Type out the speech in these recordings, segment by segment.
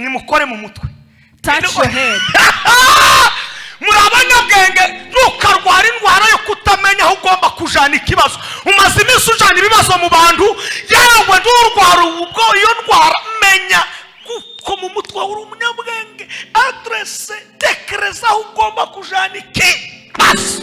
nimukore mu mutwe. Touch your head. Murabanyabwenge ntukarwara indwara yo kutamenya aho ugomba kujana ikibazo. Umaze iminsi ujana ibibazo mu bantu, yewe nturwara ubwo iyo ndwara menya ko mu mutwe uri umunyabwenge. Adresse tekereza aho ugomba kujana ikibazo.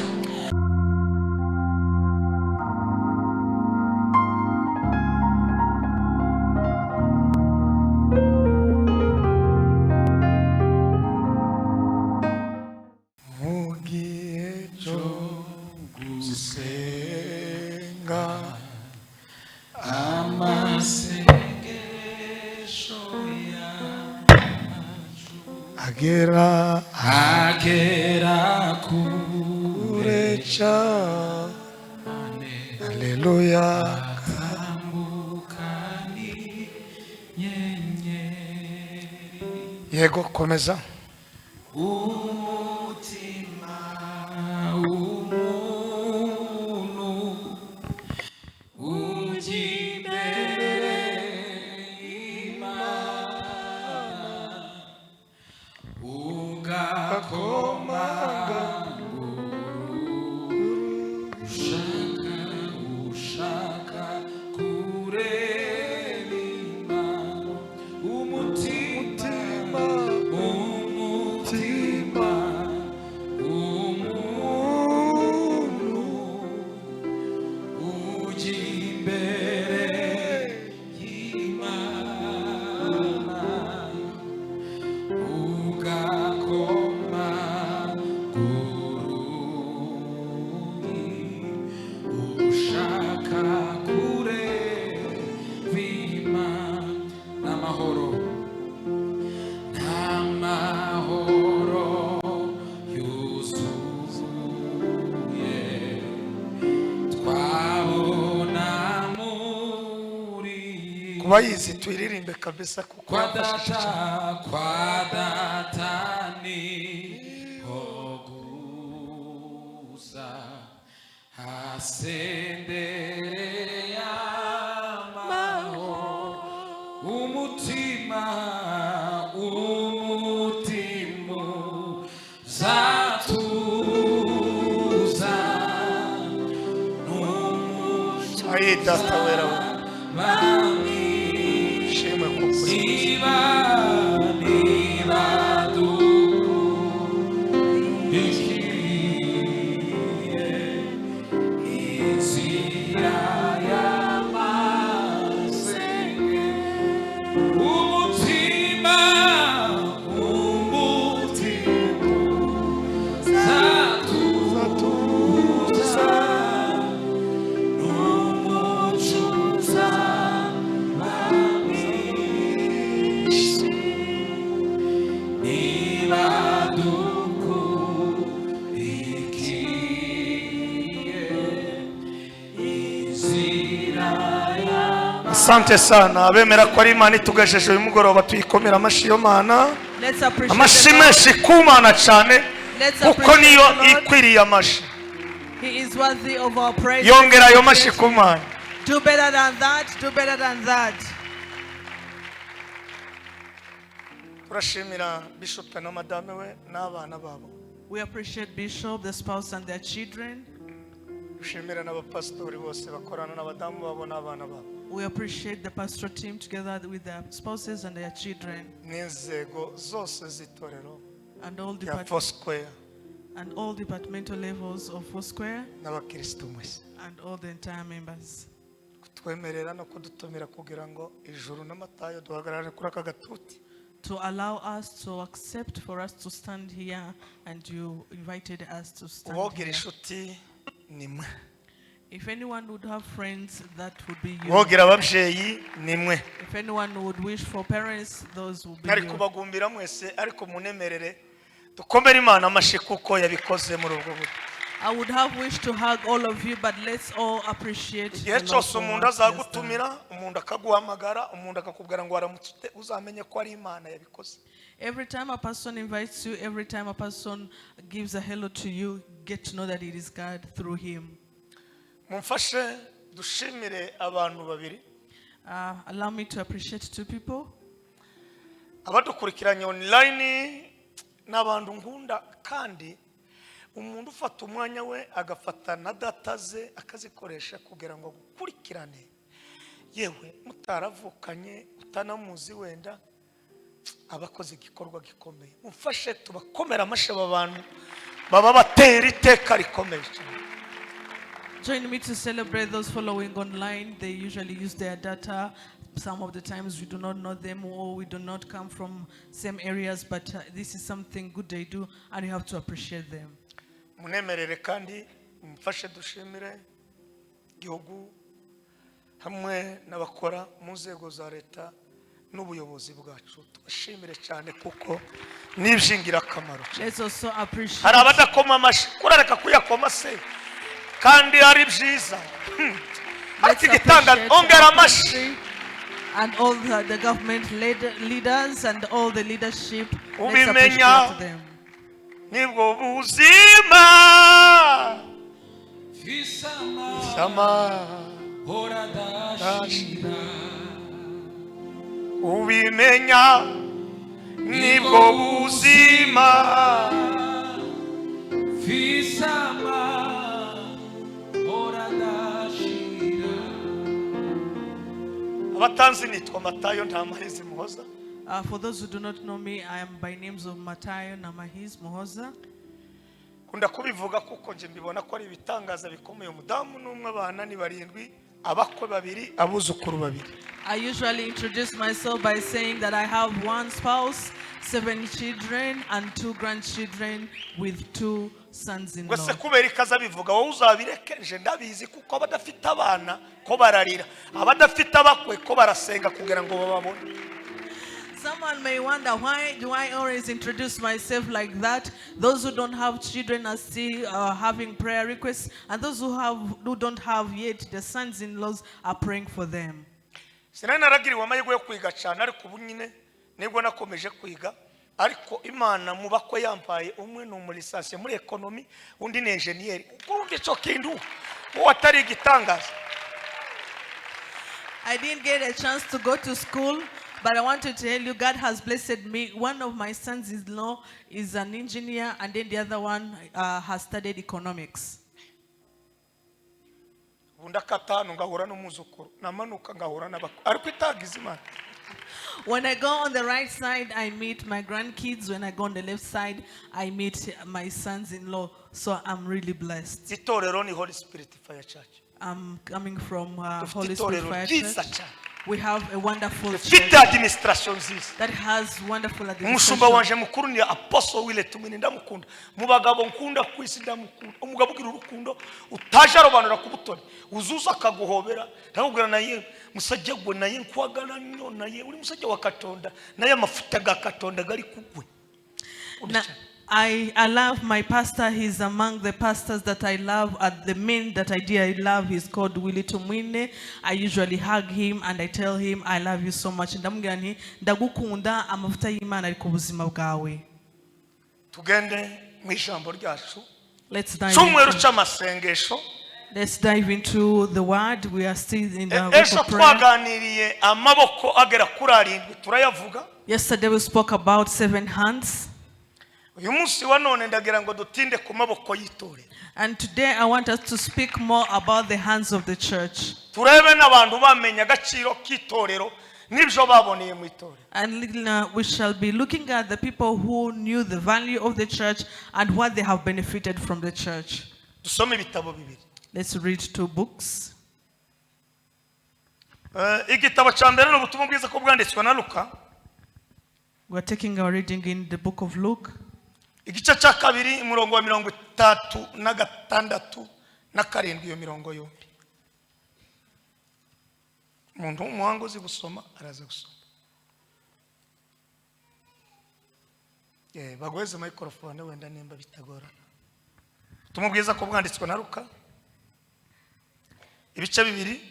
Agera kurecha Hallelujah kambukani nyenyeri. Yego komeza. Umutima umuntu ujimbere Imana ugakomanga ushaka kureba Imana. Umutima umuntu ujya imbere y'Imana ugakoma kurugi ushaka kureba Imana. N'amahoro yuzuye twabona muri Kuba yizi tuyiririmbe kabisa kuko kwa data niho gusa hasendereye amahoro. Umutima zatuza n'umuco data wera bami shimwe kuko niba dukurikiye inzira y'amasenge. Umutima zatuza n'umucuza bamisi niba dukurikiye inzira y'amasenge. Asante sana abemera ko ari Imana itugejeje uyu mugoroba tuyikomera amashi yo Mana. Amashi menshi kumana cyane kuko niyo ikwiriye amashi. He is worthy of our praise. Yongera ayo mashi kumana. Do better than that. Do better than that. Turashimira Bishop na madame we n'abana babo. We appreciate Bishop, the spouse and their children. Turashimira n'abapastori bose bakorana n'abadamu babo n'abana babo. We appreciate the pastoral team together with their spouses and their children. N'inzego zose z'itorero And all ya FOURSQUARE and all departmental levels of FOURSQUARE n'abakristo mwese. and all the entire members. Twemerera no kudutumira kugira ngo ijuru n'amatayo duhagarare kuri aka gatuti. To allow us to accept for us to stand here, and you invited us to stand Uwogira here. inshuti nimwe. If anyone would have friends, that would be you. Uwogira ababyeyi nimwe. If anyone would wish for parents, those would be Nari you. kubagumbira mwese ariko munemerere dukomere Imana amashi kuko yabikoze muri ubwo buryo. I would have wished to hug all of you, but let's all appreciate the Igihe Lord cyose for umuntu what He has done. azagutumira, umuntu akaguhamagara, umuntu akakubwira ngo waramutse, uzamenye ko ari Imana yabikoze. Every time a person invites you, every time a person gives a hello to you, get to know that it is God through him. Mumfashe dushimire abantu babiri. Allow me to appreciate two people. abadukurikiranye online n'abantu ngunda kandi umuntu ufata umwanya we agafata na data ze akazikoresha kugira ngo gukurikirane yewe mutaravukanye utanamuzi wenda abakoze igikorwa gikomeye mufashe tubakomera amashaba abantu baba batera iteka rikomeye. Join me to celebrate those following online. They usually use their data. Some of the times we do not know them or we do not come from same areas, but this is something good they do and you have to appreciate them. Munemerere kandi mfashe dushimire gihugu hamwe n'abakora mu nzego za leta n'ubuyobozi bwacu tubashimire cyane kuko nibishingira akamaro. Let's also appreciate. Hari abadakoma amashi kurareka kuyakoma se kandi ari byiza. Ati gitanga ongera amashi. And all the government leaders and all the leadership. Let's appreciate them. Nibwo buzima Fisama Horadashira ubimenya nibwo buzima Fisama Horadashira. Abatanzi nitwa Matayo Ntamahize Muhoza. For those who do not know me, I am by names of Matayo Ntamahize Muhoza. Kunda kubivuga kuko nje mbibona ko ari ibitangaza bikomeye umudamu n'umwe abana ni barindwi abakwe babiri abuzukuru babiri. I usually introduce myself by saying that I have one spouse, 7 children and 2 grandchildren with 2 sons-in-law. Gwese kubera ikaza bivuga wowe uzabireke nje ndabizi kuko abadafite abana ko bararira abadafite abakwe ko barasenga kugira ngo bababone. Someone may wonder, why do I always introduce myself like that? Those who don't have children are still having prayer requests, and those who don't have yet, the sons-in-laws are praying for them. Sinari naragiriwe amahirwe yo kwiga cyane ariko ubu nyine nibwo nakomeje kwiga ariko Imana mu bakwe yampaye umwe no muri lisansi muri economy undi ni engineer kurundi cyo kindu watari gitangaza. I didn't get a chance to go to school, but I want to tell you, God has blessed me. One of my sons-in-law is an engineer, and then the other one has studied economics. When I go on the right side, I meet my grandkids. When I go on the left side, I meet my sons-in-law. So I'm really blessed. Holy Spirit Fire Church. I'm coming from Holy Spirit Fire Church. We have a wonderful church that has wonderful administration. Wanje mukuru ni apostle wile tumini ndamukunda mubagabo nkunda kwisi ndamukunda umugabo ugira urukundo utaje arobanura kubutoni uzuza akaguhobera ndakubwira naye musajja gwe naye nkwagana nyo naye uri musajja wa Katonda naye amafuta ga Katonda gali kugwe. I love my pastor. He's among the pastors that I love. The men that I love, he's called Willie Tumwine. I usually hug him and I tell him, I love you so much. Ndamugani ndagukunda amafuta y'Imana ari ku buzima bwawe. Tugende mu ijambo ryacu. Let's dive into the word. We are still in the book of prayer. Yesterday we spoke about 7 hands. And today I want us to speak more about the hands of the church. And we shall be looking at the people who knew the value of the church and what they have benefited from the church. Let's read 2 books. We're taking our reading in the book of Luke. Igice cya kabiri umurongo wa 36 na 7 iyo mirongo yombi. Umuntu umuhangozi gusoma araza gusoma. Bagweze microphone wenda nimba bitagora. Tumubwiza ko bwanditswe na Luka. Ibice bibiri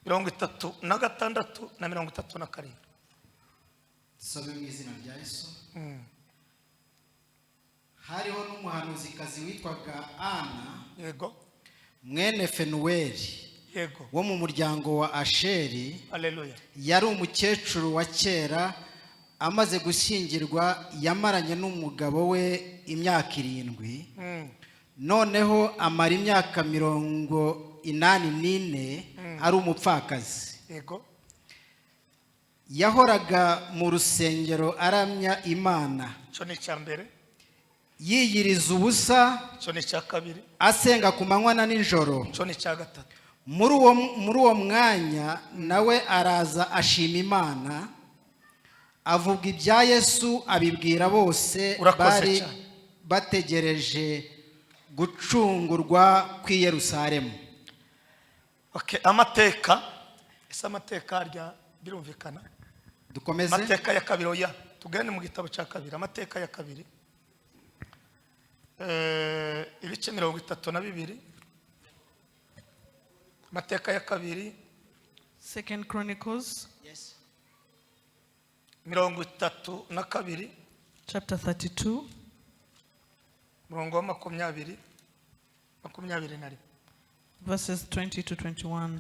36 na 37. Sabe mu izina rya Yesu. Hariho n'umuhanuzikazi witwaga Ana, yego, mwene Fenuweli, yego, wo mu muryango wa Asheri. Haleluya. Yari umukecuru wa kera amaze gushyingirwa yamaranye n'umugabo we imyaka 7 noneho amara imyaka 84 ari umupfakazi. Yego. Yahoraga mu rusengero aramya Imana. Cyo ni cyambere. Yiyiriza ubusa. Cyo ni cyakabiri. Asenga ku manywa na nijoro. Cyo ni cyagatatu. Muri uwo mwanya nawe araza ashima Imana. Avuga ibya Yesu abibwira bose bari bategereje gucungurwa kw'i Yerusalemu. Okay, amateka arya birumvikana. Dukomeze. Amateka ya kabiri oya. Tugende mu gitabo cya kabiri. Amateka ya kabiri. Ibice 32. Amateka ya kabiri. 2 Chronicles. Yes. 32. Chapter 32. Murongo wa 20. Verses 20 to 21.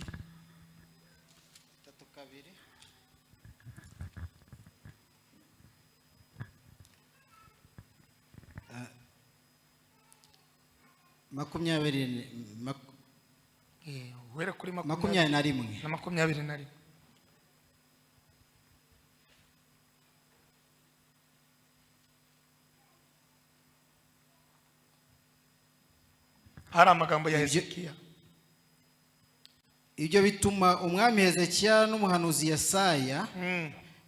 Wera kuri 21 na 21. Hari amagambo ya Hezekiah. Ibyo bituma umwami Hezekiah n'umuhanuzi Yesaya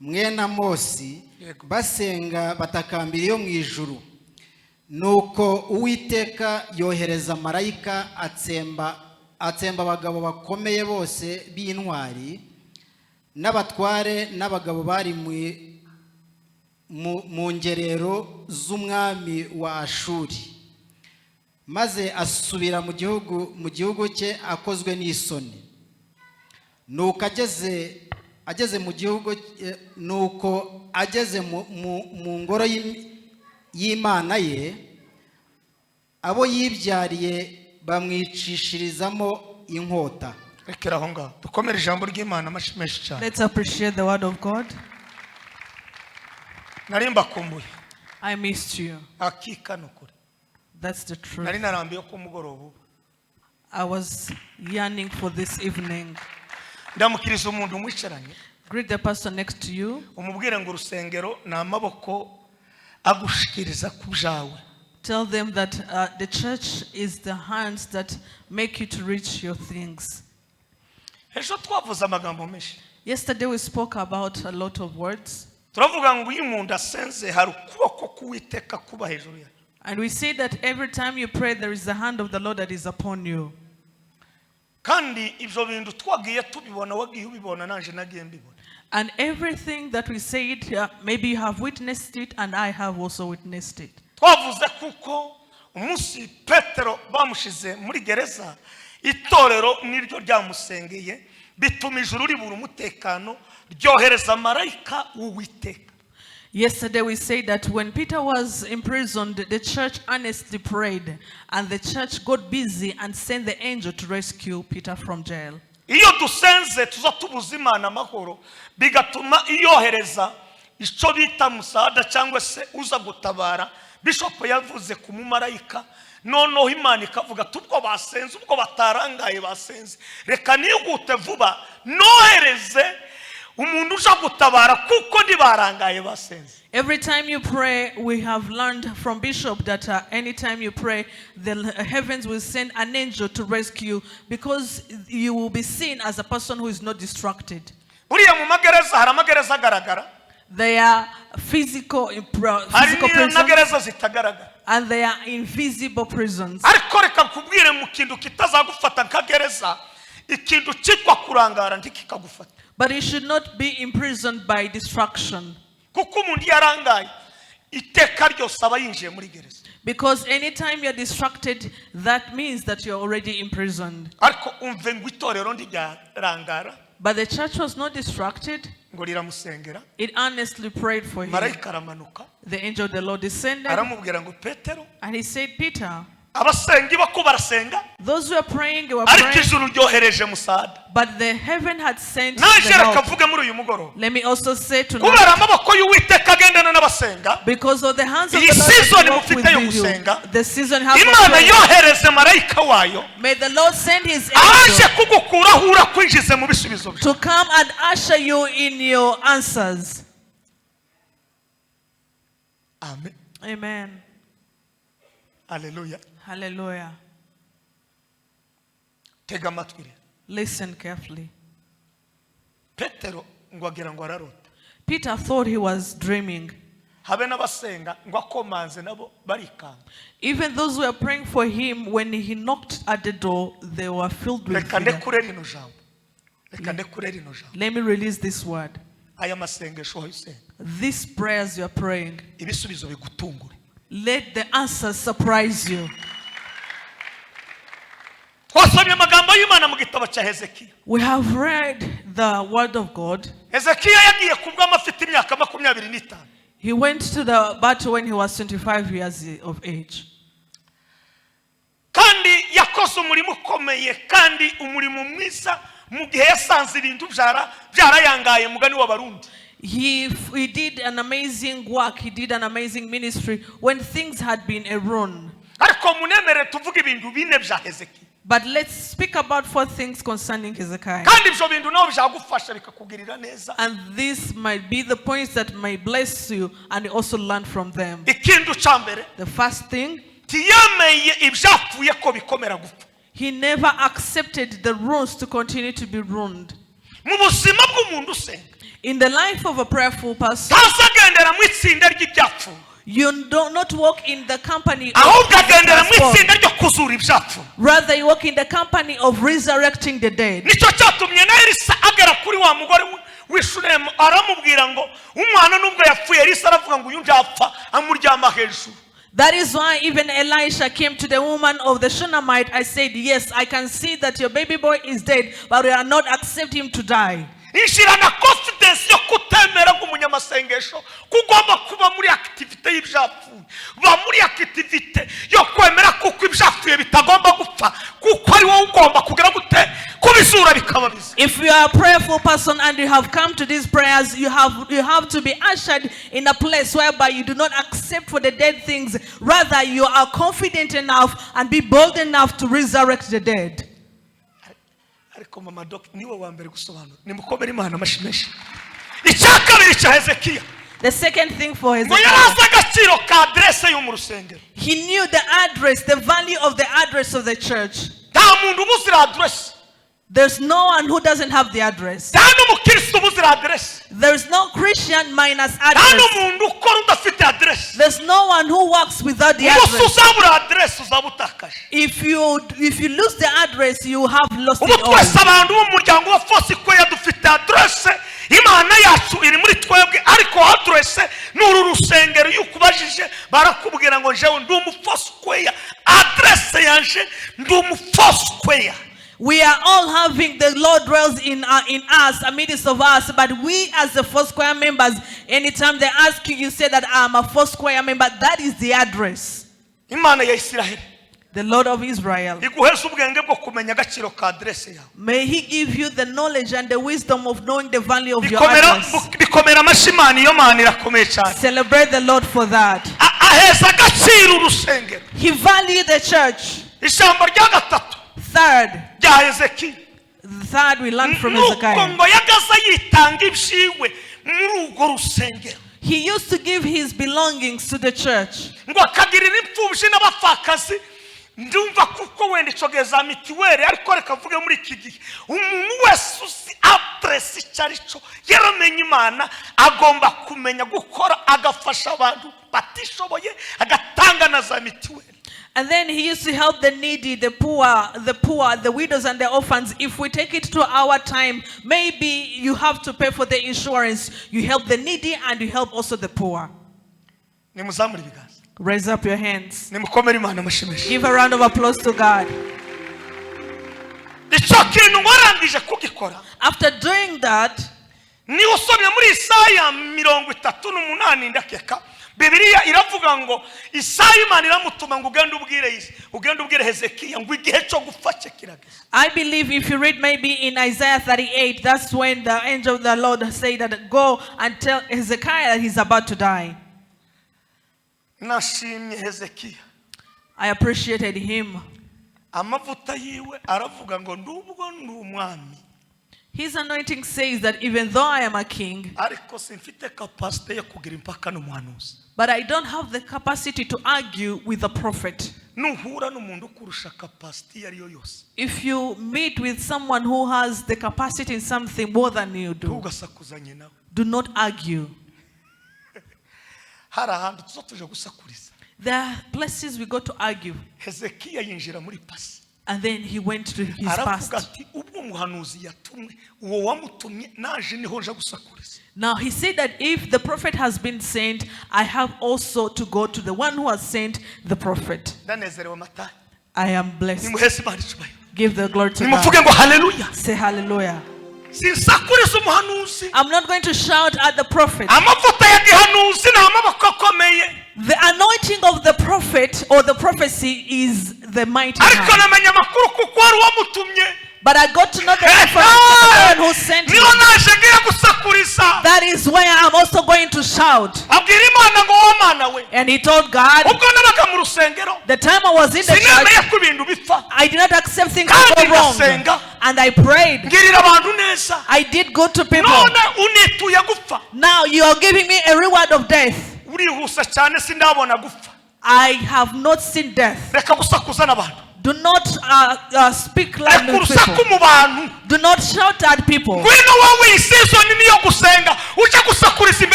mwene Amosi basenga batakambira iyo mu ijuru. Nuko Uwiteka yohereza marayika atsemba abagabo bakomeye bose b'intwari n'abatware n'abagabo bari mu ngerero z'umwami wa Ashuri. Maze asubira mu gihugu cye akozwe n'isoni. Nuko ageze mu gihugu nuko ageze mu ngoro y'Imana ye abo yibyariye bamwicishirizamo inkota. Rekera aho ngaho dukomere ijambo ry'Imana amashimeshi cyane. Let's appreciate the word of God. Narimba kumbuye. I missed you. Akika nukuri. That's the truth. Nari narambiye ko mugoroba. I was yearning for this evening. Ndamukiriza umuntu mwicaranye. Greet the person next to you. Umubwire ngo urusengero na amaboko agushikiriza kujawe. Tell them that the church is the hands that make you to reach your things. Ejo twavuze amagambo menshi. Yesterday we spoke about a lot of words. Turavuga ngo uyu muntu asenze hari ukuboko k'Uwiteka kuba hejuru yawe. And we say that every time you pray there is the hand of the Lord that is upon you. Kandi ibyo bintu twagiye tubibona wagiye ubibona nanje nagiye mbibona. And everything that we said, maybe you have witnessed it and I have also witnessed it. Twavuze kuko umunsi Petero bamushize muri gereza itorero niryo ryamusengeye bituma ijuru ribura umutekano ryohereza marayika w'Uwiteka. Yesterday we said that when Peter was imprisoned, the church earnestly prayed and the church got busy and sent the angel to rescue Peter from jail. Iyo dusenze tuza tubuza Imana amahoro bigatuma iyohereza icyo bita musada cyangwa se uza gutabara. Bishop yavuze ku mumarayika noneho Imana ikavuga tubwo basenze ubwo batarangaye basenze reka niyugute vuba nohereze umuntu uja gutabara kuko ndibarangaye basenze. Every time you pray, we have learned from Bishop that anytime you pray, the heavens will send an angel to rescue because you will be seen as a person who is not distracted. Buriya mu magereza hari amagereza agaragara. They are physical prisons and they are invisible prisons. Ariko reka kubwire mu kintu kitazagufata nkagereza ikintu cyitwa kurangara ntikikagufata. But you should not be imprisoned by distraction. Kuko umuntu yarangaye iteka ryose aba yinjiye muri gereza. Because anytime you're distracted, that means that you're already imprisoned. Ariko umve ngo itorero ndirangara. But the church was not distracted. Ngo riramusengera. It earnestly prayed for him. Marayika aramanuka. The angel of the Lord descended. Aramubwira ngo Petero. And he said, Peter, abasengi bako barasenga Those who are praying, they were ariko praying, ijuru ryohereje musada. but the heaven had sent the Naje reka help. mvuge muri uyu mugoroba Let me also say tonight, kubera amaboko y'Uwiteka agendana n'abasenga because of the hands of iyi the Lord season that walk mufite yo with you, gusenga the season has Imana no prayer. yohereze marayika wayo May the Lord send his aje angel kugukuraho urakwinjize mu bisubizo byawe. to come and usher you in your answers. Amen. Amen. Hallelujah. Hallelujah. Tega amatwi rero. Listen carefully. Petero ngo agira ngo ararota. Peter thought he was dreaming. Habe n'abasenga ngo akomanze nabo barikanga. Even those who were praying for him, when he knocked at the door, they were filled with Reka fear. ndekure rino jambo. Reka ndekure rino jambo. Let me release this word. Aya masengesho wayisenga. These prayers you are praying, Ibisubizo bigutungure. let the answers surprise you. Twasomye amagambo y'Imana mu gitabo cya Hezekiah. We have read the word of God. Hezekiah yagiye kubwamo afite imyaka 25. He went to the battle when he was 25 years of age. Kandi yakoze umurimo ukomeye kandi umurimo mwiza mu gihe yasanze ibintu byarayangaye mugani w'abarundi. He did an amazing work. He did an amazing ministry when things had been erroneous. Ariko munemere tuvuge ibintu bine bya Hezekiah. But let's speak about 4 things concerning Hezekiah. Kandi ibyo bintu nawe byagufasha bikakugirira neza. And this might be the points that might bless you and you also learn from them. Ikintu cyambere The first thing, tiyemeye ibyapfuye ko bikomera gupfa. he never accepted the rules to continue to be ruined. Mu buzima bw'umuntu usenga In the life of a prayerful person, ntazagendera mu itsinda ry'ibyapfuye. you do not walk in the company of Ahubwo agendera mu transformed. itsinda ryo kuzura ibyapfuye. Rather, you walk in the company of resurrecting the dead. Nicyo cyatumye na Elisa agera kuri wa mugore w'Ishunemu aramubwira ngo umwana nubwo yapfuye. Elisa aravuga ngo uyu ndapfa amuryama hejuru. That is why even Elisha came to the woman of the Shunammite. I said, yes, I can see that your baby boy is dead, but we are not accepting him to die. Ishirana confidence yo kutemera nk'umunyamasengesho kugomba kuba muri activity y'ibyapfuye. Ba muri activity yo kwemera kuko ibyapfuye bitagomba gupfa kuko ari wowe ugomba kugira gute kubizura bikaba biza. If you are a prayerful person and you have come to these prayers, you have to be ushered in a place whereby you do not accept for the dead things. Rather, you are confident enough and be bold enough to resurrect the dead. Ariko mama doc niwe wa mbere gusobanura. Nimukomere Imana amashimeshi. Icyakabiri cya Hezekiah. The second thing for Ngo Hezekiah, yarazi agaciro ka adresse yo mu rusengero. he knew the address, the value of the address of the church. Nta muntu ubuzira adresse. There's no one who doesn't have the address. Nta n'umukristo ubuzira adresse. There's no Christian minus Nta address. n'umuntu ukora udafite adresse. There's no one who works without the Umunsi address. uzabura adresse uzaba utakaje. If you lose the address, you have lost Ubu it all. twese abantu b'umuryango wa FOURSQUARE dufite adresse. Imana yacu iri muri twebwe ariko adresse n'uru rusengero y'ukubajije barakubwira ngo jewe ndi umu FOURSQUARE. Adresse yanje ndi umu FOURSQUARE. We are all having the Lord dwells in us, amidst of us. But we, as the FOURSQUARE members, anytime they ask you, you say that I'm a FOURSQUARE member. That is the address. Imana ya Isiraheli The Lord of Israel. iguhesha ubwenge bwo kumenya agaciro ka adresse yawe. May He give you the knowledge and the wisdom of knowing the value of your address. Bikomera amashimani iyo Mana irakomeye cyane. Celebrate the Lord for that. Aheza agaciro urusengero. He valued the church. Ijambo rya gatatu Third, rya Hezekiah. the third we learned from Nuko Hezekiah. ngo yagaza yitanga ibyiwe muri urwo rusengero. He used to give his belongings to the church. Ngo akagirira imfubyi n'abapfakazi. Ndumva kuko wenda icyo za mitiweli ariko reka mvuge muri iki gihe umuntu wese uzi adresse icyo ari cyo yaramenye Imana agomba kumenya gukora agafasha abantu batishoboye agatanga na za mitiweli. And then he used to help the needy, the poor, the widows and the orphans. If we take it to our time, maybe you have to pay for the insurance. You help the needy and you help also the poor. Nimuzamure ibiganza. Raise up your hands. Nimukomere Imana amashimeshi. Give a round of applause to God. Icyo kintu warangije kugikora. After doing that, niho usomye muri Isaya 38 ndakeka Bibiliya iravuga ngo Isaya Imana iramutuma ngo ugende ubwire Hezekiah ngo igihe cyo gupfa cye kirageze. I believe if you read maybe in Isaiah 38, that's when the angel of the Lord said that go and tell Hezekiah that he's about to die. Nashimye Hezekiah. I appreciated him. Amavuta yiwe aravuga ngo ndubwo ndumwami. His anointing says that even though I am a king, ariko simfite capacity yo kugira impaka n'umuhanuzi. but I don't have the capacity to argue with a prophet. Nuhura n'umuntu kurusha capacity yari yo yose. If you meet with someone who has the capacity in something more than you do, Tugasakuzanye nawe. do not argue. Hari ahantu tuzotuje gusakuriza. There are places we go to argue. Hezekiah yinjira muri pasi. And then he went to his past. Now he said that if the prophet has been sent, I have also to go to the one who has sent the prophet. I am blessed. Give the glory to God. Say hallelujah. I'm not going to shout at the prophet. The anointing of the prophet or the prophecy is the mighty hand. But I got to know the information of the one who sent me. That is why I'm also going to shout. And he told God, the time I was in the church, I did not accept things to go wrong. And I prayed. I did good to people. Now you are giving me a reward of death. I have not seen death. Do not speak loudly to people. Do not shout at people. This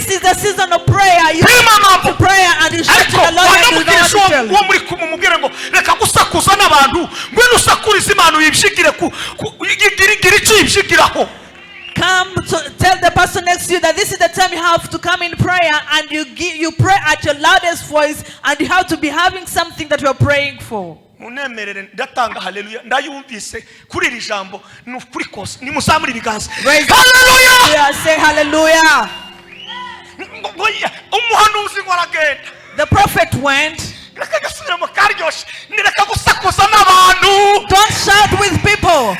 is the season of prayer. You come to prayer and you shout to the Lord and you know what to tell you. Come to tell the person next to you that this is the time you have to come in prayer, and you pray at your loudest voice, and you have to be having something that you are praying for. Hallelujah. Say hallelujah. The prophet went. Don't shout with people.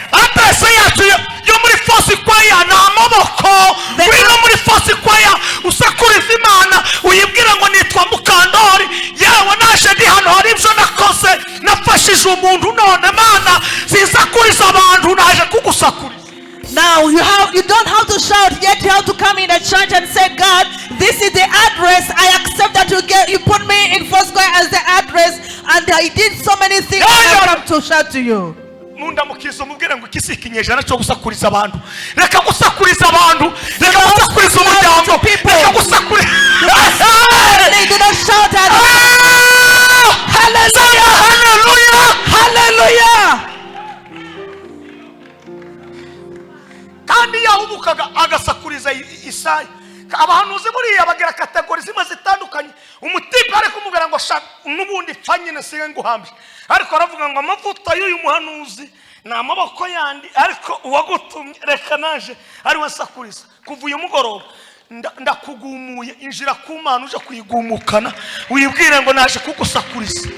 Now you don't have to shout, yet you have to come in the church and say, God, this is the address. I accept that you put me in FOURSQUARE as the address, and I did so many things. I come to shout to you. They do not shout at hallelujah, hallelujah, hallelujah. Kandi yahubukaga agasakuriza Isaya. Abahanuzi buriya bagira kategori zimwe zitandukanye. Umutipe ari kumubwira ngo nubundi pfanye nasiga nguhambye. Ariko aravuga ngo amavuta y'uyu muhanuzi na amaboko yandi, ariko uwagutumye reka naje ari wasakuriza. Kuva uyu mugoroba ndakugumuye injira ku Mana uje kuyigumukana uyibwire ngo naje kugusakuriza.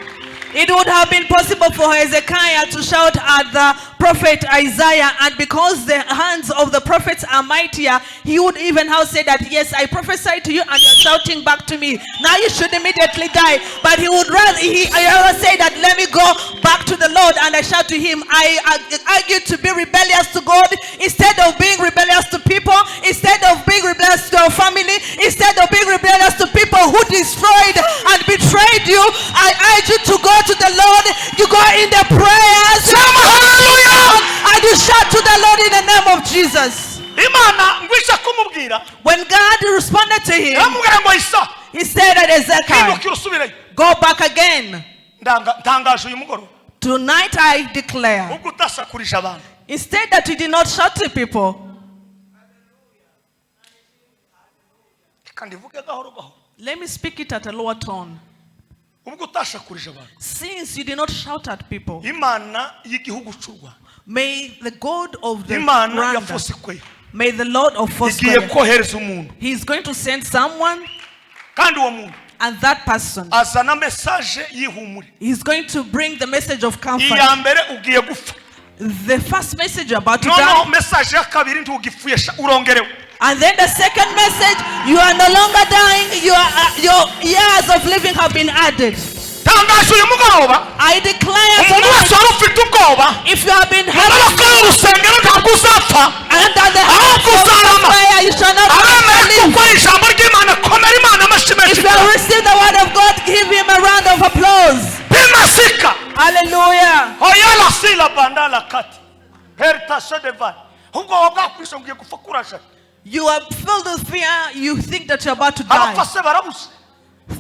It would have been possible for Hezekiah to shout at the prophet Isaiah, and because the hands of the prophets are mightier, he would even have said that, yes, I prophesy to you and you're shouting back to me. Now you should immediately die. But he would rather say that, let me go back to the Lord and I shout to him. I argue to be rebellious to God instead of being rebellious to people, instead of being rebellious to our family, instead of being rebellious to people who destroyed and betrayed you. I urge you to go to the Lord. You go in the prayers. And you shout to the Lord in the name of Jesus. When God responded to him, he said that Hezekiah, go back again. Tonight I declare, instead that you did not shout to people, let me speak it at a lower tone. Since you did not shout at people, May the God of the Imana ya Rwanda, FOURSQUARE may the Lord of igiye FOURSQUARE, kohereza umuntu He is going to send someone, kandi uwo muntu and that person, azana message y'ihumure. He is going to bring the message of comfort. Iya mbere ugiye gupfa. The first message you're about to No die. message ya kabiri ntugipfuyesha urongerewe. And then the second message, you are no longer dying, your years of living have been added. Tangaje uyu mugoroba I declare umuntu wese tonight, wari ufite ubwoba if you have been amaboko held y'urusengero ntabwo uzapfa under the hands of kuzarama. prayer, you shall not Abemeye live. kuko ijambo ry'Imana komera Imana amashyi If menshi you have received the word of God, give Him a round of applause. bimasika Hallelujah. oyala sila bandala kati herta sedevan ubwoba bwakwishe ngiye gupfa kurasha. You are filled with fear, you think that you're about to die. Abafase barabuze.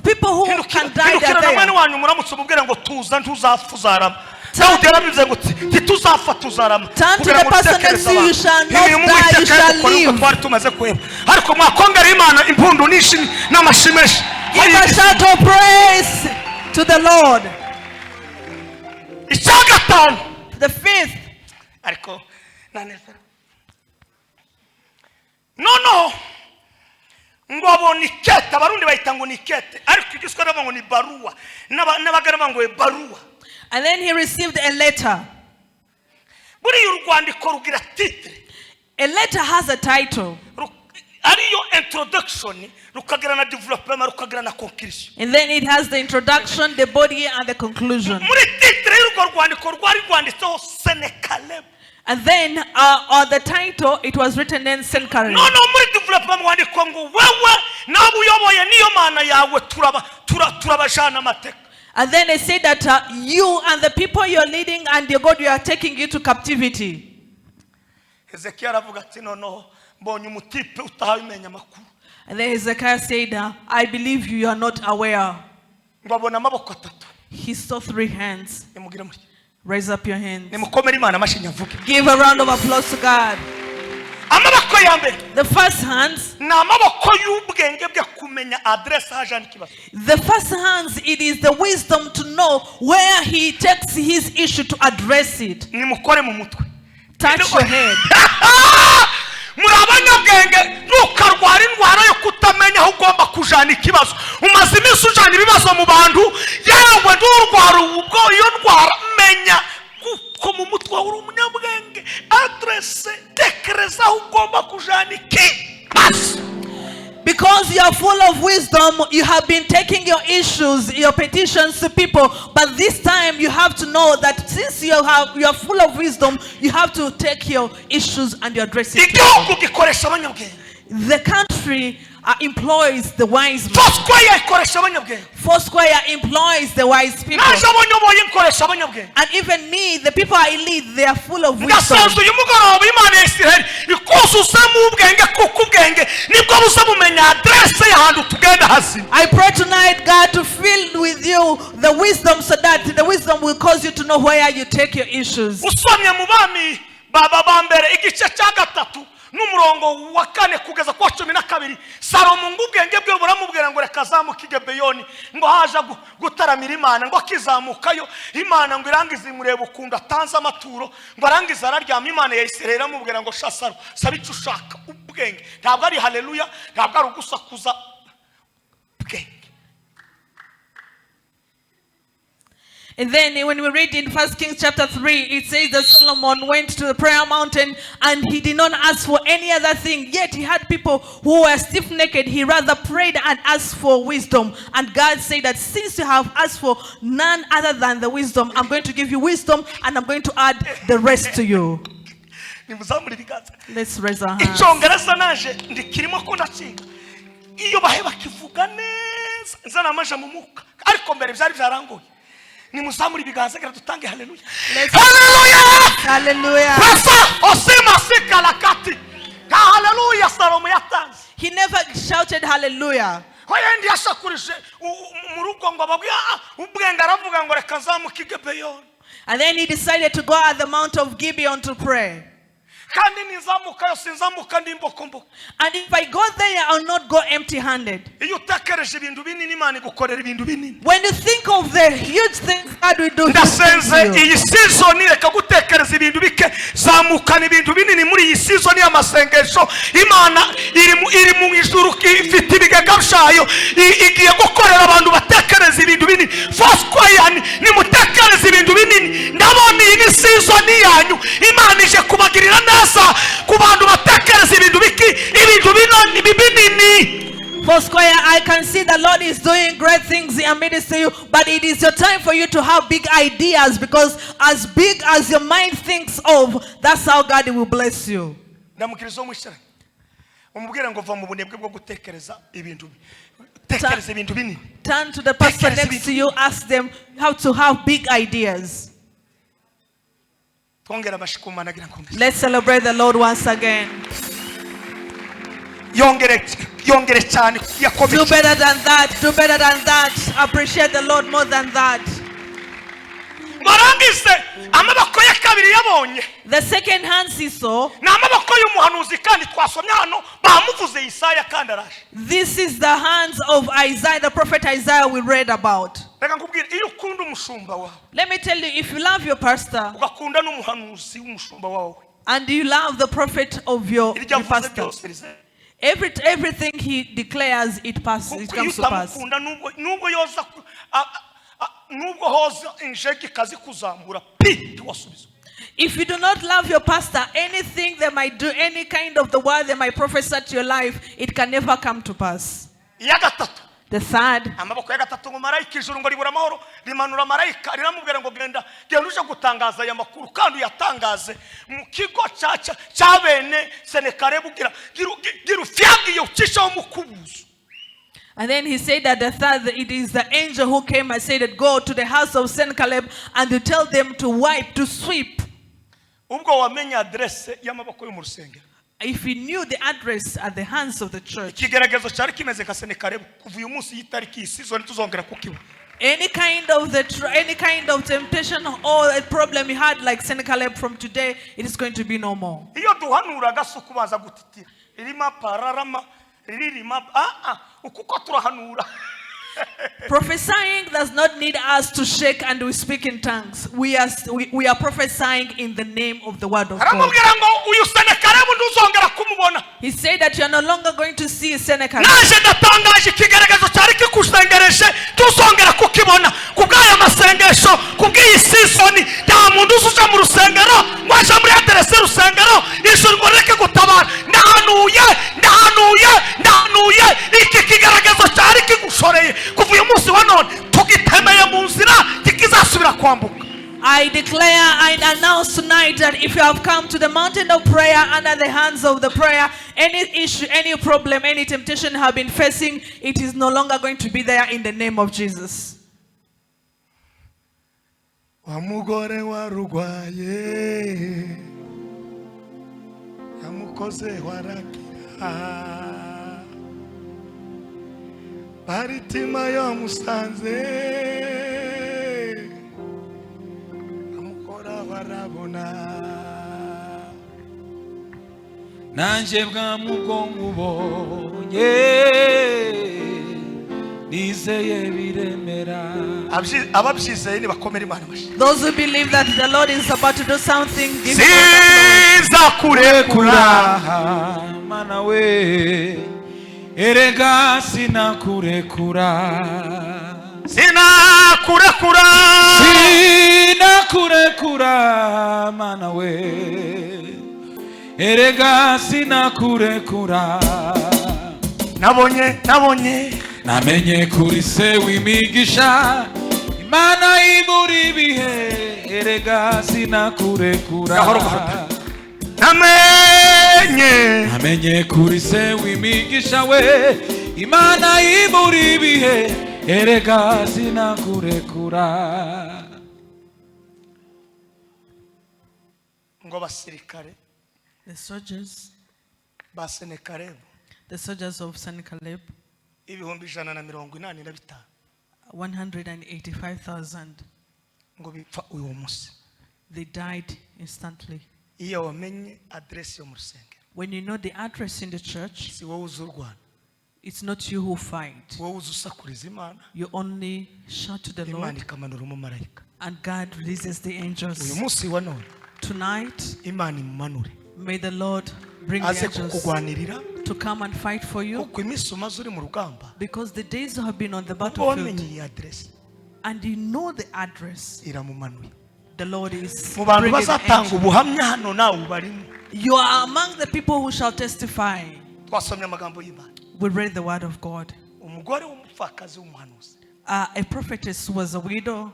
People who can die, they're Hindukira na mwene there. wanyu muramutse mubwira ngo tuza ntuzapfa uzarama. Dawudi yarabivuze ngo ntituzapfa tuzarama. Turn to the person next to you, you shall not die, you shall live. Twari tumaze kweba ariko mwakongera Imana impundu nishimi n'amashimeshi. Give a shout of praise to the Lord. Icyagatanu The fifth, ariko naneza no ngo abone kete abarundi bayita ngo ni kete ariko igiswa nabo ngo ni baruwa n'abagara ngo baruwa. and then he received a letter. Buri y'urwandiko rugira titre. A letter has a title, ariyo introduction rukagira na development rukagira na conclusion. and then it has the introduction, the body, and the conclusion. Muri titre y'urwo rwandiko rwari rwanditseho Senekalem. And then on the title, it was written in Sennacherib. No muri development wandiko ngo wewe nabu uyoboye niyo mana yawe turabajana amateka. And then they say that you and the people you're leading and your God, you are taking you to captivity. Hezekiah aravuga ati no mbonye umutipe utahabimenya makuru. And then Hezekiah said, I believe you are not aware. Ngo abona amaboko atatu. He saw 3 hands. Nimugire muri. Raise up your hands. Nimukomere Imana amashinya mvuge. Give a round of applause to God. Amaboko ya mbere. The first hands. Na amaboko y'ubwenge bwe kumenya address hajana ikibazo. The first hands, it is the wisdom to know where he takes his issue to address it. Nimukore mu mutwe. Touch your head. Murabanyabwenge ntukarwara indwara yo kutamenya aho ugomba kujana ikibazo. Umaze iminsi ujana ibibazo mu bantu yewe ndurwara ubwo iyo ndwara menya kuko mu mutwe uri umunyabwenge adresse tekereza aho ugomba kujana ikibazo. Because you are full of wisdom, you have been taking your issues, your petitions to people. But this time you have to know that since you are full of wisdom, you have to take your issues and you address it. Igihugu gikoresha abanyabwenge. The country employs the wise men. FOURSQUARE ikoresha abanyabwenge. FOURSQUARE employs the wise people. Naje abonyoboye ikoresha abanyabwenge. And even me, the people I lead, they are full of wisdom. Ndasanzwe uyu mugoroba Imana ya Isiraheli ikusuzamo ubwenge kuko ubwenge nibwo buza bumenya adresse y'ahantu tugenda hazima. I pray tonight, God, to fill with you the wisdom so that the wisdom will cause you to know where you take your issues. Usomye mu bami ba mbere igice cya 3 n'umurongo wa 4 kugeza kwa 12 Salomo ngubwenge bwe buramubwira ngo reka zamuka i Gibeyoni ngo haje gutaramira Imana ngo akizamukayo Imana ngo irangize imureba ukunda atanze amaturo ngo arangiza araryama Imana ya Isiraheli amubwira ngo shasaro saba icyo ushaka ubwenge ntabwo ari haleluya ntabwo ari ugusakuza ubwenge. And then when we read in 1 Kings chapter 3, it says that Solomon went to the prayer mountain and he did not ask for any other thing. Yet he had people who were stiff-necked. He rather prayed and asked for wisdom. And God said that since you have asked for none other than the wisdom, I'm going to give you wisdom and I'm going to add the rest to you. Let's raise our hands. Icyongereza naje ndikirimo ko ndaciga. Iyo baheba kivuga neza nzana amaja mu muka ariko mbere byari byarangoye. Nimuzamuri biganza gara dutange haleluya. Haleluya! Hallelujah. Pasa osima sikala kati. Haleluya Salomo yatanze. He never shouted hallelujah. Hoye ndi ashakurije mu rugo ngo ababwiye ubwenge aravuga ngo reka zamuka i Gibeyoni. And then he decided to go at the Mount of Gibeon to pray. kandi nizamuka yose nzamuka ndimbokombo. And if I go there, I'll not go empty-handed. Iyo utekereje ibintu binini Imana igukorera ibintu binini. When you think of the huge things God will do, ndasenze iyi season reka gutekereza ibintu bike, zamukana ibintu binini muri iyi season y'amasengesho. Imana iri mu ijuru ifite ibigega byayo, igiye gukorera abantu batekereza ibintu binini. FOURSQUARE ni mutekereza ibintu binini. Ndabona iyi season yanyu Imana ije kubagirira neza ku bantu batekereza ibintu biki, ibintu binini. FOURSQUARE, I can see the Lord is doing great things amidst you, but it is your time for you to have big ideas, because as big as your mind thinks of, that's how God will bless you. Ndamukirizo mwishara. Umubwira ngo va mu bunebwe bwo gutekereza ibintu. Tekereza ibintu binini. Turn to the person next to you, ask them how to have big ideas. Let's celebrate the Lord once again. Do better than that. Do better than that. Appreciate the Lord more than that. The second hand he saw. This is the hands of Isaiah, the prophet Isaiah we read about. Let me tell you, if you love your pastor and you love the prophet of your pastor, everything he declares, it passes, it comes to pass. If you do not love your pastor, anything they might do, any kind of the word they might prophesy to your life, it can never come to pass. The third, and then he said that the third, it is the angel who came and said that go to the house of Sennacherib and to tell them to wipe, to sweep. If he knew the address at the hands of the church, any kind of temptation or a problem he had like Sennacherib, from today it is going to be no more. Prophesying does not need us to shake and we speak in tongues. We are prophesying in the name of the word of God. He said that you are no longer going to see Sennacherib. I declare and announce tonight that if you have come to the mountain of prayer under the hands of the prayer, any issue, any problem, any temptation you have been facing, it is no longer going to be there in the name of Jesus. Baritima yo musanze amukora barabona nanje bwa mugomubonye nizeye biremera. Those who believe that the Lord is about to do something, give mana we erega sinakurekura mana we erega sinakurekura. Namenye kuri se w'imigisha Imana iburi bihe erega sinakurekura. Namenye kuri se w'imigisha we Imana iburi bihe erega sinakurekura. the soldiers, the soldiers of Sennacherib, 185,000, they died instantly. iyo wamenye address yo mu rusengero, when you know the address in the church, si wowe uzurwana, it's not you who fight. wowe uzusakuriza Imana, You only shout to the Imana Lord, ikamanura umumarayika. and God releases the Uyu angels. munsi wa none Tonight, Imana imumanure may the Lord bring the aze angels kukugwanirira, to come and fight for you, kuko iminsi umaze uri mu rugamba, because the days you have been on the ubwo battlefield wamenye iyi address and you know the address, iramumanuye. the Lord is Mu bantu bringing the bazatanga angels. ubuhamya hano nawe ubarimo. You are among the people who shall testify. Twasomye amagambo y'Imana. We read the word of God. Umugore w'umupfakazi w'umuhanuzi, A prophetess who was a widow.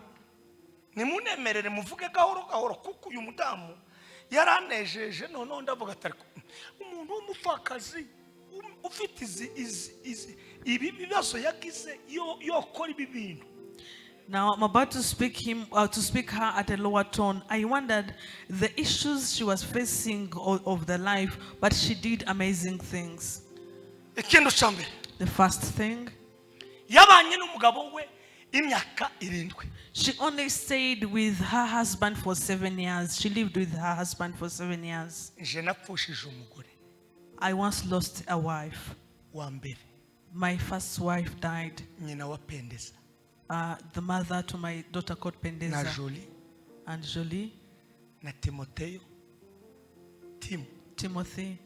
nimunemerere muvuge gahoro gahoro kuko uyu mudamu yaranejeje, noneho ndavuga atari umuntu w'umupfakazi ufite ibi bibazo yagize yo kora ibi bintu. Now I'm about to speak her at a lower tone. I wondered the issues she was facing of the life, but she did amazing things. Ikintu cya mbere, The first thing, yabanye n'umugabo we imyaka 7. she only stayed with her husband for 7 years. She lived with her husband for 7 years. Je napfushije umugore I once lost a wife. wa mbere, My first wife died. nyina wa Pendeza The mother to my daughter called na Pendeza Jolie and Jolie, na Timoteyo, Timothy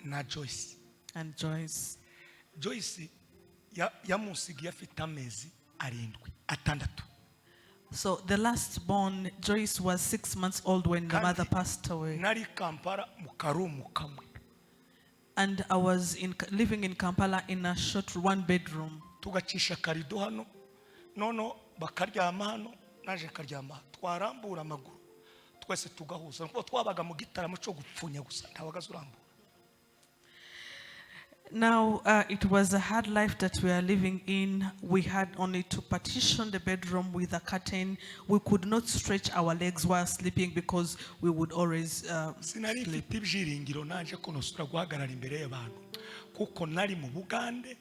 na Joyce. and Joyce. Joyce yamusigiye afite amezi 6. So the last born, Joyce, was 6 months old when the mother passed away. Nari Kampala mu karumu kamwe. And I was living in Kampala in a short 1-bedroom. Tugacisha karido hano, nono bakaryama hano, naje karyama, twarambura amaguru twese tugahuza, nuko twabaga mu gitaramo cyo gupfunya gusa, ntabaga zurambura. Now, it was a hard life that we are living in. We had only to partition the bedroom with a curtain. We could not stretch our legs while sleeping because we would always Sinari sleep. mfite ibyiringiro nanje ko nosura guhagarara imbere y'abantu, kuko nari mu Bugande,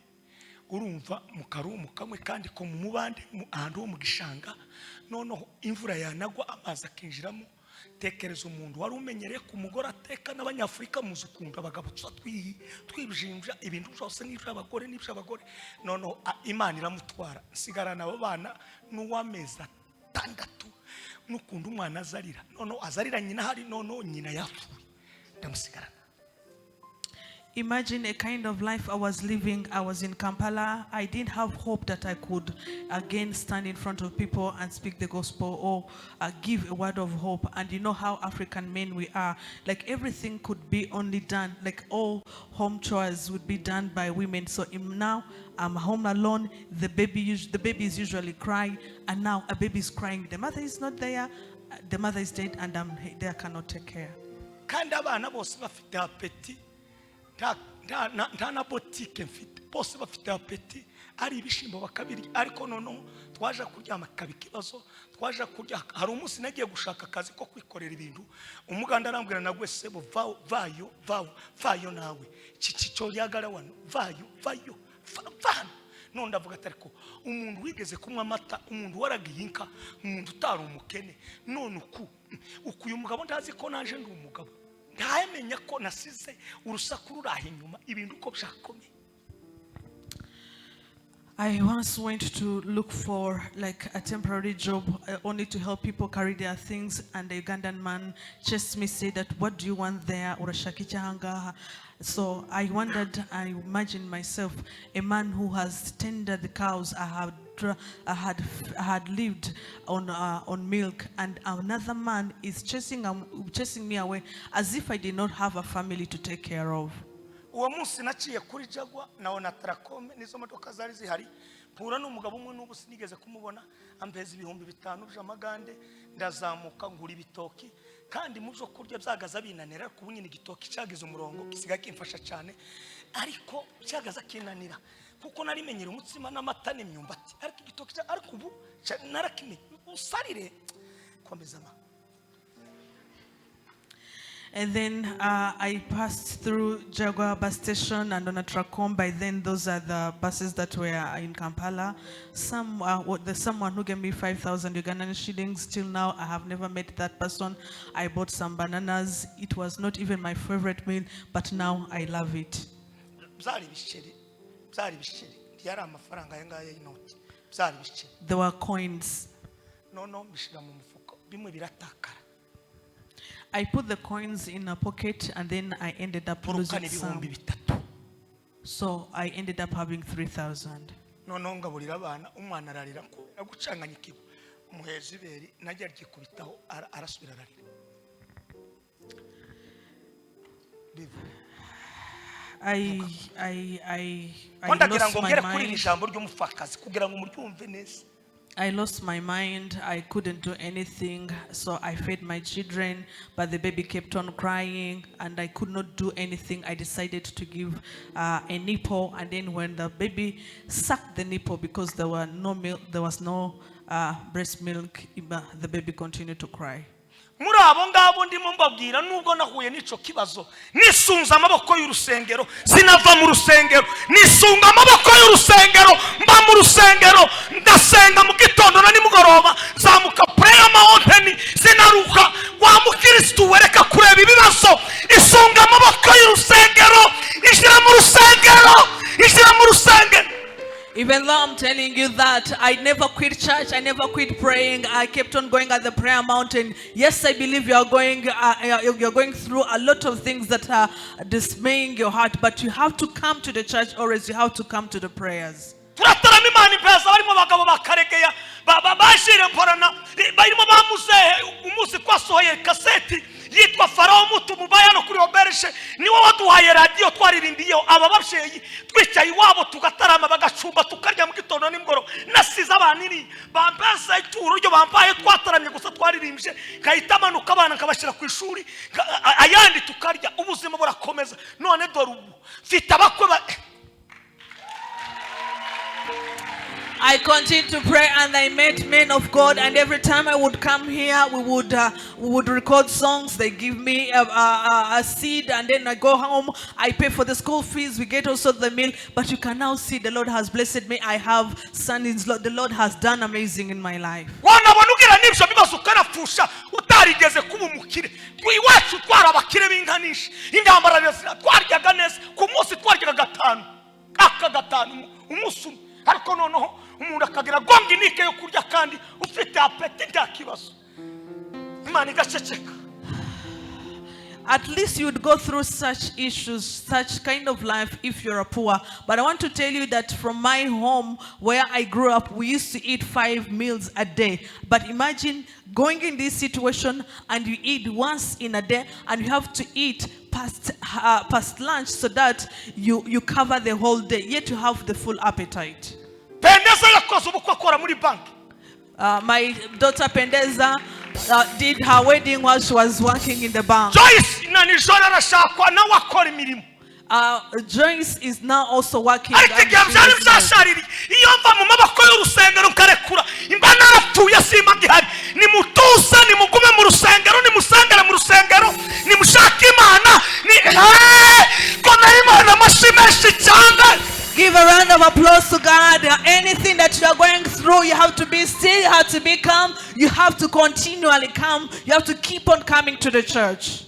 urumva mu karumu kamwe kandi ko mu mubande ahantu ho mu gishanga, noneho imvura yanagwa amazi akinjiramo. Tekereza umuntu wari umenyereye ku mugore ateka, n'abanyafurika muzukunda abagabo twibjinja ibintu byose n'iby'abagore, noneho Imana iramutwara, nsigarana abo bana n'uwamezi 6, n'ukunda umwana azarira, noneho azarira nyina hari, noneho nyina yapfuye, ndamusigarana. Imagine a kind of life I was living. I was in Kampala. I didn't have hope that I could again stand in front of people and speak the gospel or give a word of hope. And you know how African men we are. Like everything could be only done, like all home chores would be done by women. So now I'm home alone. The baby is usually crying, and now a baby is crying. The mother is not there. The mother is dead, and I'm there, cannot take care. Kandi abana bose bafite apeti, nta na botike mfite, bose bafite apeti, ari ibishimbo bakabirya, ariko noneho twaje kuryama kaba ikibazo, twaje kurya. Hari umunsi nagiye gushaka akazi ko kwikorera ibintu, umuganda arambwira nagwe sebo vayo nawe cyo yagara wano vayo none ndavuga ati ariko umuntu wigeze kumwa amata, umuntu waragiye inka, umuntu utari umukene, none uku uyu mugabo ndazi ko naje ndi umugabo, ntayamenya ko nasize urusaku ruraha inyuma ibintu uko byakomeye. I once went to look for like a temporary job only to help people carry their things, and the Ugandan man chased me, said that, what do you want there? So I wondered, I imagined myself a man who has tended the cows. I had lived on milk, and another man is chasing me away as if I did not have a family to take care of. Uwo munsi naciye kuri Jagwa naona Tracom nizo modoka zari zihari, pura n'umugabo umwe n'ubu sinigeze kumubona, ambeza 5,000 by'amagande, ndazamuka ngura ibitoki, kandi mu byo kurya byagaza binanira, kubu nyine igitoki cyagize umurongo kisigaye kimfasha cyane, ariko cyagaza kinanira kuko nari menyera umutsima n'amata n'imyumbati, ariko igitoki ariko ubu narakime usarire komezama. And then I passed through Jaguar bus station and on a Tracom. By then, those are the buses that were in Kampala. There's someone who gave me 5,000 Ugandan shillings. Till now, I have never met that person. I bought some bananas. It was not even my favorite meal, but now I love it. There were coins. I put the coins in a pocket and then I ended up losing some. So I ended up having 3,000. I lost my mind. I lost my mind. I couldn't do anything. So I fed my children, but the baby kept on crying and I could not do anything. I decided to give a nipple. And then when the baby sucked the nipple, because there was no milk, there was no breast milk, the baby continued to cry. muri abo ngabo ndimo mbabwira nubwo nahuye n'ico kibazo nisunza amaboko y'urusengero sinava mu rusengero nisunga amaboko y'urusengero mba mu rusengero ndasenga mu gitondo na nimugoroba zamuka prayer mountain sinaruka wa mukristo wereka kureba ibibazo isunga amaboko y'urusengero ishira mu rusengero. Even though I'm telling you that I never quit church, I never quit praying, I kept on going at the prayer mountain. Yes, I believe you're going through a lot of things that are dismaying your heart, but you have to come to the church, or else you have to come to the prayers. yitwa Farawo mutu mubaya no kuri obereshe niwo waduhaye radio twaririmbiye aba babyeyi twicaye iwabo tugatarama bagacumba tukarya mu gitondo n'imgoro nasize abaniri bambasa ituro ryo bampaye twataramye gusa twaririmbye kayitamanuka abana nkabashira ku ishuri ayandi tukarya ubuzima burakomeza none dore ubu mfite abakwe I continued to pray and I met men of God, and every time I would come here, we would record songs. They give me a seed, and then I go home. I pay for the school fees. We get also the meal. But you can now see the Lord has blessed me. I have sons-in-law. The Lord has done amazing in my life. umuntu akagira gonga inike yo kurya kandi ufite apeti nta kibazo imana igaceceka. At least you would go through such issues, such kind of life if you're a poor. But I want to tell you that from my home where I grew up, we used to eat 5 meals a day. But imagine going in this situation and you eat once in a day and you have to eat past lunch so that you cover the whole day, yet you have the full appetite. My daughter Pendeza did her wedding while she was working in the bank. Joyce is now also working. Give a round of applause to God. Anything that you are going through, you have to be still, you have to be calm, you have to continually come, you have to keep on coming to the church.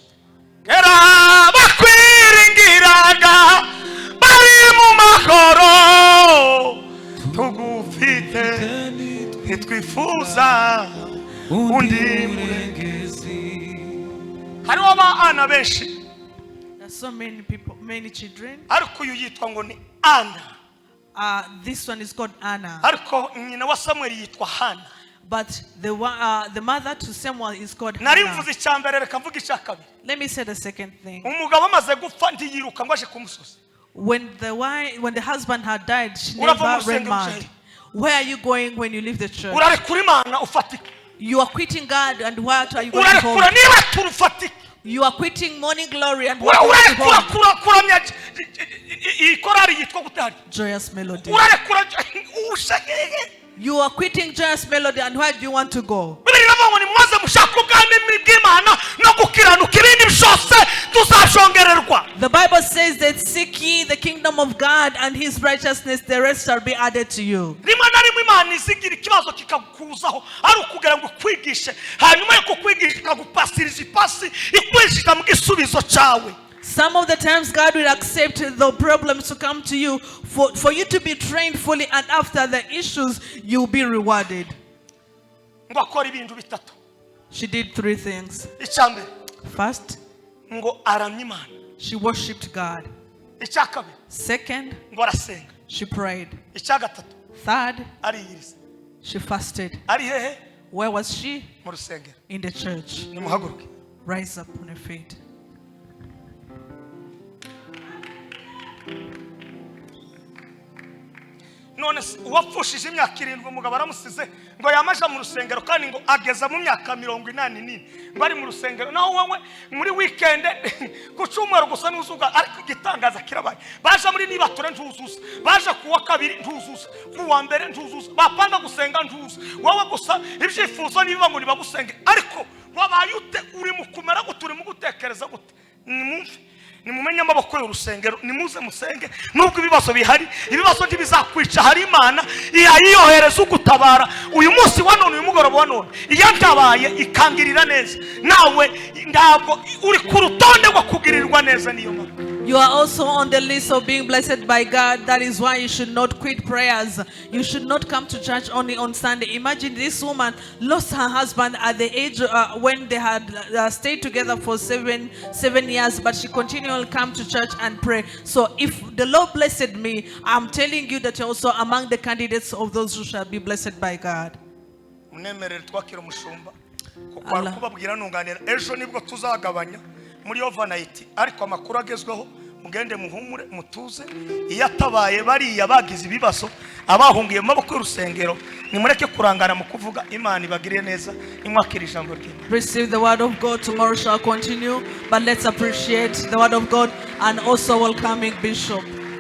There's so many people, many children. This one is called Anna. But the mother to Samuel is called Hannah. Let me say the second thing. When the husband had died, she never ran mad. Where are you going when you leave the church? You are quitting God, and what are you going home? You are quitting morning glory, and what are you going home? Joyous melody. You are quitting joyous melody, and where do you want to go? biravuga ngo nimwaze mushaka ubwami bw'Imana no gukiranuka ibindi byose tuzashongererwa. The Bible says that seek ye the kingdom of God and his righteousness, the rest shall be added to you. Rimwe na rimwe Imana izigira ikibazo kikakuzaho ari ukugira ngo kwigishe hanyuma yo kukwigisha ikagupasiriza ipasi ikwinjiza mu gisubizo cyawe. Some of the times God will accept the problems to come to you for you to be trained fully, and after the issues you'll be rewarded. Ngo akora ibintu bitatu. She did 3 things. Icyambere. First, Ngo aramya Imana. she worshipped God. Icyakabiri. Second, Ngo arasenga. she prayed. Icyagatatu. Third, Ariyiriza. she fasted. Ari hehe? Where was she? Mu rusengero. In the church. Nimuhaguruke. Rise up on her feet. None uwapfushije imyaka 7 umugabo aramusize ngo yamaje mu rusengero kandi ngo ageza mu myaka 89 ngo ari mu rusengero naho wowe muri weekend ku cyumweru gusa n'uzuga ariko igitangaza kirabaye baje muri nibature ntuzuza baje kuwa kabiri ntuzuza kuwa mbere ntuzuza bapanga gusenga ntuzuza wowe gusa ibyifuzo nibiba ngo nibagusenge ariko wabaye ute uri mu kumera guturi mu gutekereza gute nimumenye amaboko y'urusengero nimuze musenge nubwo ibibazo bihari ibibazo ntibizakwica hari Imana iyohereza ugutabara uyu munsi wa none uyu mugoroba wa none iyantabaye ikangirira neza nawe ndabwo uri ku rutonde rwo kugirirwa neza niyo mpamvu. You are also on the list of being blessed by God. That is why you should not quit prayers. You should not come to church only on Sunday. Imagine this woman lost her husband at the age when they had stayed together for seven years, but she continually come to church and pray. So if the Lord blessed me, I'm telling you that you're also among the candidates of those who shall be blessed by God. Munemerere twakira umushumba kuko kubabwira nunganira ejo nibwo tuzagabanya muri overnight ariko amakuru agezweho mugende muhumure mutuze iyatabaye bariya bagize ibibazo abahungiye mu maboko y'urusengero nimureke kurangana mu kuvuga Imana ibagiriye neza imwakira ijambo ry'Imana. Receive the word of God. Tomorrow shall continue, but let's appreciate the word of God and also welcoming Bishop.